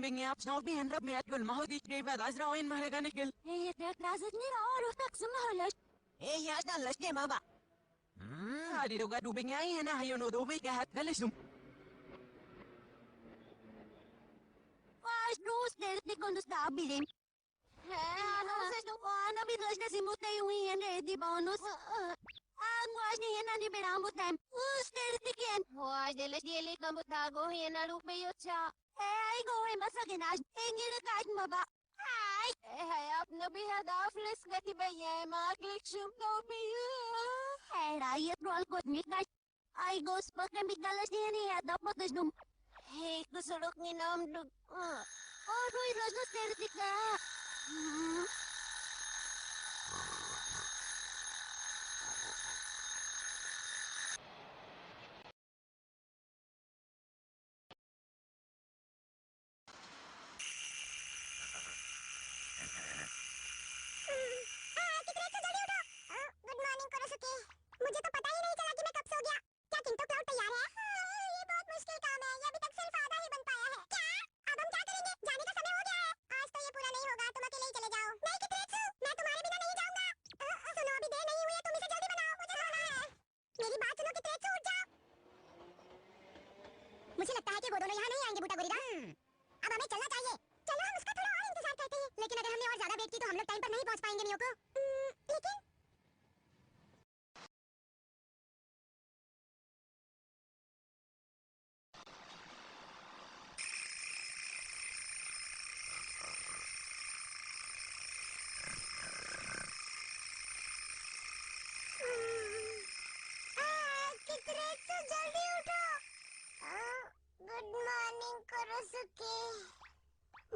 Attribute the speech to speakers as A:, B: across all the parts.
A: bem snart behindrat med att Gullma skriva Azra in Maharaganikel.
B: Det klaset ni har och tack som håller.
A: Jag stannar stämma ba. Hadi doga du bingay hena hayo no do bika hat galisum.
B: Fast Bruce, det kunde stabilim. Ano biglas na simut na yung iyan ready bonus. Ang was niya na di berambut na. Stay tikin. Was dilis dili kambut dago hiyan na lupayot siya. Ay go ay masaginas. Ingin na kahit maba. Ay! Hayap na bihada flis gati ba yan maklik siyum na umiyo. Ay rayat roal kot mikas. Ay gos pagkamigdalas niya niya dapat nasnum. Hey kusulok ni namdug. Oh Roy Ros na stertik na.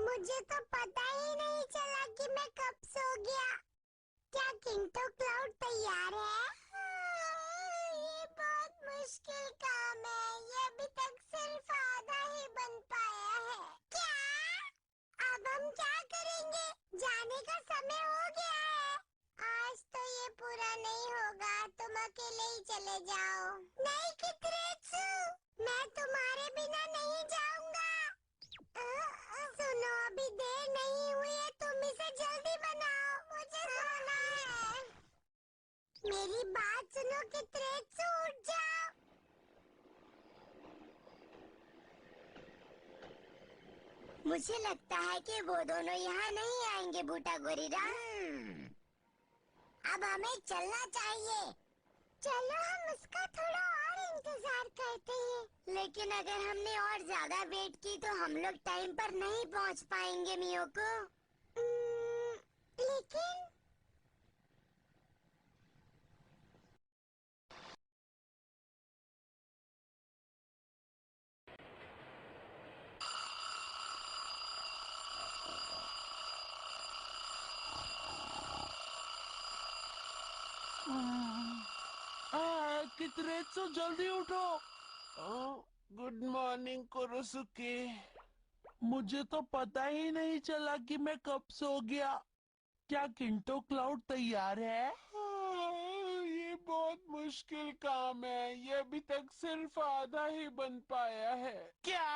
C: मुझे तो पता ही नहीं चला कि मैं कब सो गया। क्या किंटो क्लाउड तैयार है? ये बहुत मुश्किल काम है। ये अभी तक सिर्फ आधा ही बन पाया है। क्या? अब हम क्या करेंगे? जाने का समय हो गया है। आज तो ये पूरा नहीं होगा। तुम अकेले ही चले जाओ। नहीं कितरेत्सु, मैं तुम्हारे बिना नहीं जाऊंगा। सुनो अभी देर नहीं हुई है। तुम इसे जल्दी बनाओ। मुझे सोना है। मेरी बात सुनो कितरेत्सु, उठ जाओ। मुझे लगता है कि वो दोनों यहाँ नहीं आएंगे बूटा गोरिल्ला। अब हमें चलना चाहिए। चलो हम उसका थोड़ा और इंतजार करते हैं। लेकिन अगर हमने और ज्यादा वेट की तो हम लोग टाइम पर नहीं पहुंच पाएंगे मियोको। लेकिन कितरेत्सु जल्दी उठो। Good morning Kurosuke. मुझे तो पता ही नहीं चला कि मैं कब सो गया। क्या किंटो क्लाउड तैयार है? ये बहुत मुश्किल काम है। ये अभी तक सिर्फ आधा ही बन पाया है। क्या? अब हम क्या करेंगे? जाने का समय हो गया है। आज तो ये पूरा नहीं होगा। तुम अकेले ही चले जाओ। नहीं कितरेत्सु, मैं तुम्हारे बिना नहीं जाऊंगा। सुनो अभी देर नहीं हुई है। तुम इसे जल्दी बनाओ। मुझे सोना है। मेरी बात सुनो कितरेत्सु, उठ जाओ। मुझे लगता है कि वो दोनों यहाँ नहीं आएंगे बूटा गोरिल्ला। अब हमें चलना चाहिए। चलो हम उसका थोड़ा और इंतजार करते हैं। लेकिन अगर हमने और ज्यादा वेट की तो हम लोग टाइम पर नहीं पहुंच पाएंगे मियोको। लेकिन
D: कितरेत्सु जल्दी उठो। Good morning Kurosuke. मुझे तो पता ही नहीं चला कि मैं कब सो गया। क्या किंटो क्लाउड तैयार है? ये बहुत मुश्किल काम है। ये अभी तक सिर्फ आधा ही बन पाया है। क्या?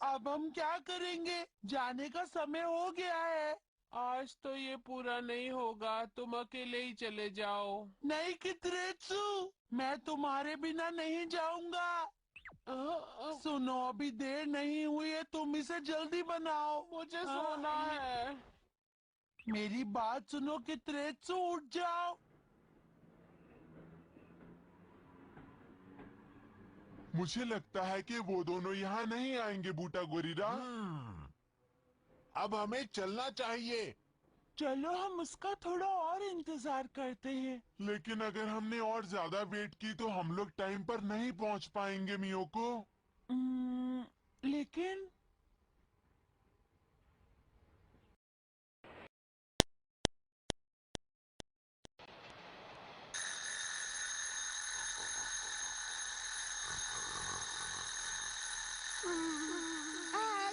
D: अब हम क्या करेंगे? जाने का समय हो गया है। आज तो ये पूरा नहीं होगा। तुम अकेले ही चले जाओ। नहीं कितरेत्सु, मैं तुम्हारे बिना नहीं जाऊंगा। सुनो अभी देर नहीं हुई है। तुम इसे जल्दी बनाओ। मुझे सोना है। मेरी बात सुनो कितरेत्सु, उठ जाओ।
E: मुझे लगता है कि वो दोनों यहाँ नहीं आएंगे बूटा गोरिल्ला। अब हमें चलना चाहिए।
D: चलो हम उसका थोड़ा और इंतजार करते हैं।
E: लेकिन अगर हमने और ज्यादा वेट की तो हम लोग टाइम पर नहीं पहुंच पाएंगे मियोको।
D: लेकिन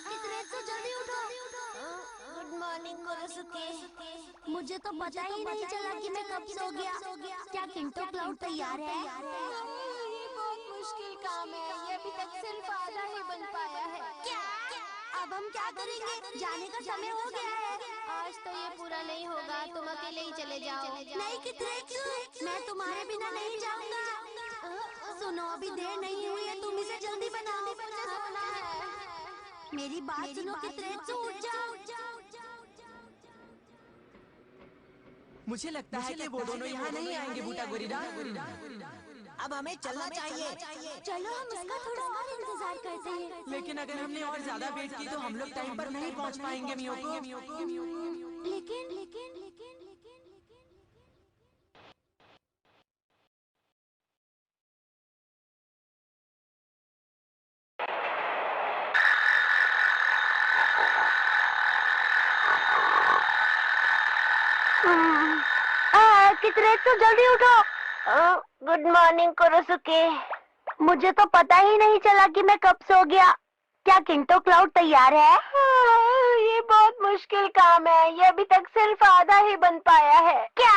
B: कितरेत्सु जल्दी उठो। Good morning Kurosuke. मुझे तो पता ही नहीं चला कि मैं कब सो गया। क्या किंटो क्लाउड तैयार है? ये बहुत मुश्किल काम है। ये अभी तक सिर्फ आधा ही बन पाया है। क्या? अब हम क्या करेंगे? जाने का समय हो गया है। आज तो ये पूरा नहीं होगा, तुम अकेले ही चले जाओ। नहीं कितरेचू, मैं तुम्हारे बिना नहीं जाऊंगा। सुनो, अभी देर नहीं हुई है, तुम इसे जल्दी बनाओ। मुझे सोना है। मेरी बात सुनो कितरेचू, उठ जाओ।
A: मुझे लगता है कि वो दोनों यहाँ नहीं आएंगे बूटा गोरिल्ला। अब हमें चलना चाहिए।
B: चलो हम उसका थोड़ा और इंतजार करते हैं।
A: लेकिन अगर हमने और ज्यादा वेट की तो हम लोग टाइम पर नहीं पहुँच पाएंगे मियोको।
B: लेकिन
C: कितरेचू जल्दी उठो। Good morning Kurosuke. मुझे तो पता ही नहीं चला कि मैं कब सो गया। क्या किंटो क्लाउड तैयार है? ये बहुत मुश्किल काम है, ये अभी तक सिर्फ आधा ही बन पाया है। क्या?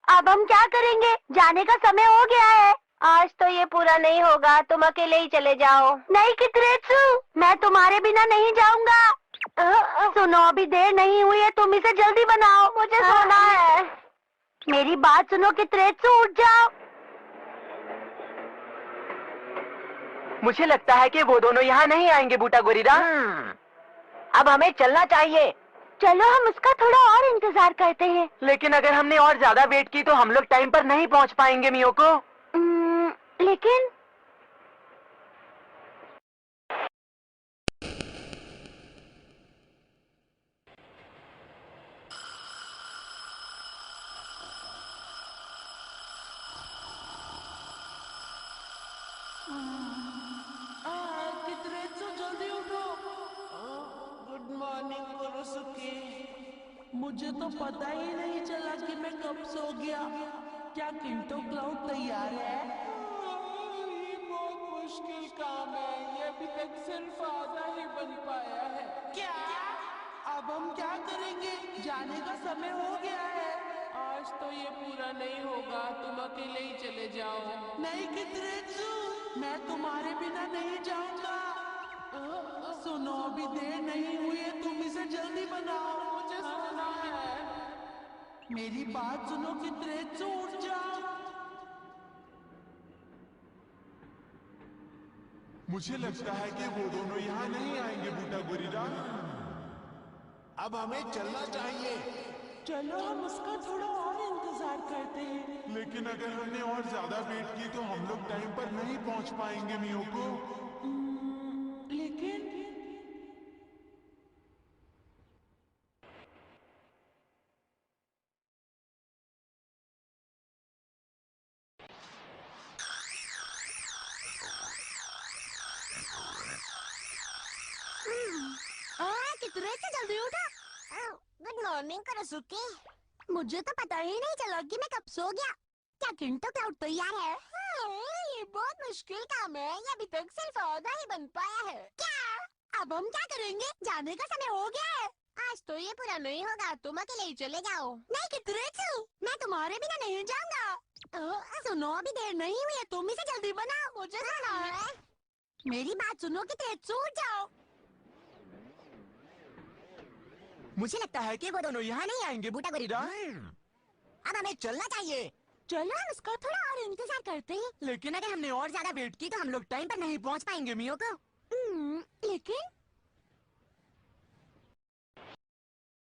C: अब हम क्या करेंगे? जाने का समय हो गया है। आज तो ये पूरा नहीं होगा, तुम अकेले ही चले जाओ। नहीं कितरेचू, मैं तुम्हारे बिना नहीं जाऊंगा। सुनो, अभी देर नहीं हुई है, तुम इसे जल्दी बनाओ। मुझे सोना है। मेरी बात सुनो कितरेचू, उठ जाओ।
A: मुझे लगता है कि वो दोनों यहाँ नहीं आएंगे बूटा गोरिल्ला। अब हमें चलना चाहिए।
C: चलो हम उसका थोड़ा और इंतजार करते हैं।
A: लेकिन अगर हमने और ज्यादा वेट की तो हम लोग टाइम पर नहीं पहुँच पाएंगे मियोको।
C: लेकिन
D: कितरेचू जल्दी उठो। Good morning Kurosuke. मुझे तो पता ही नहीं चला कि मैं कब सो गया। क्या किंटो क्लाउड तैयार है? ये बहुत मुश्किल काम है, ये अभी तक सिर्फ आधा ही बन पाया है। क्या? अब हम क्या करेंगे? जाने का समय हो गया है। आज तो ये पूरा नहीं होगा, तुम अकेले ही चले जाओ। नहीं कितरेचू, मैं तुम्हारे बिना नहीं जाऊंगा। सुनो, अभी देर नहीं हुई है, तुम इसे जल्दी बनाओ। मुझे सोना है। मेरी बात सुनो कितरेचू, उठ जाओ।
E: मुझे लगता है कि वो दोनों यहाँ नहीं आएंगे बूटा गोरिल्ला। अब हमें चलना चाहिए।
D: चलो हम उसका थोड़ा और इंतजार करते हैं।
E: लेकिन अगर हमने और ज्यादा वेट की तो हम लोग टाइम पर नहीं पहुँच पाएंगे मियोको।
D: लेकिन
B: कितरेचू जल्दी उठो।
C: Good morning Kurosuke.
B: मुझे तो पता ही नहीं चला कि मैं कब सो गया। क्या किंटो क्लाउड तैयार है?
C: ये बहुत मुश्किल काम है, ये अभी तक सिर्फ आधा ही बन पाया है।
B: क्या? अब हम क्या करेंगे? जाने का समय हो गया है।
C: आज तो ये पूरा नहीं होगा, तुम अकेले ही चले जाओ।
B: नहीं कितरेचू, मैं तुम्हारे बिना नहीं जाऊंगा। सुनो, अभी देर नहीं हुई है, तुम इसे जल्दी बनाओ। मुझे सोना है। मेरी बात सुनो कितरेचू, उठ जाओ।
A: मुझे लगता है कि वो दोनों यहाँ नहीं आएंगे बूटा गोरिल्ला। अब हमें चलना चाहिए।
B: चलो हम उसका थोड़ा और इंतजार करते हैं।
A: लेकिन अगर हमने और ज्यादा वेट की तो हम लोग टाइम पर नहीं पहुँच पाएंगे मियोको।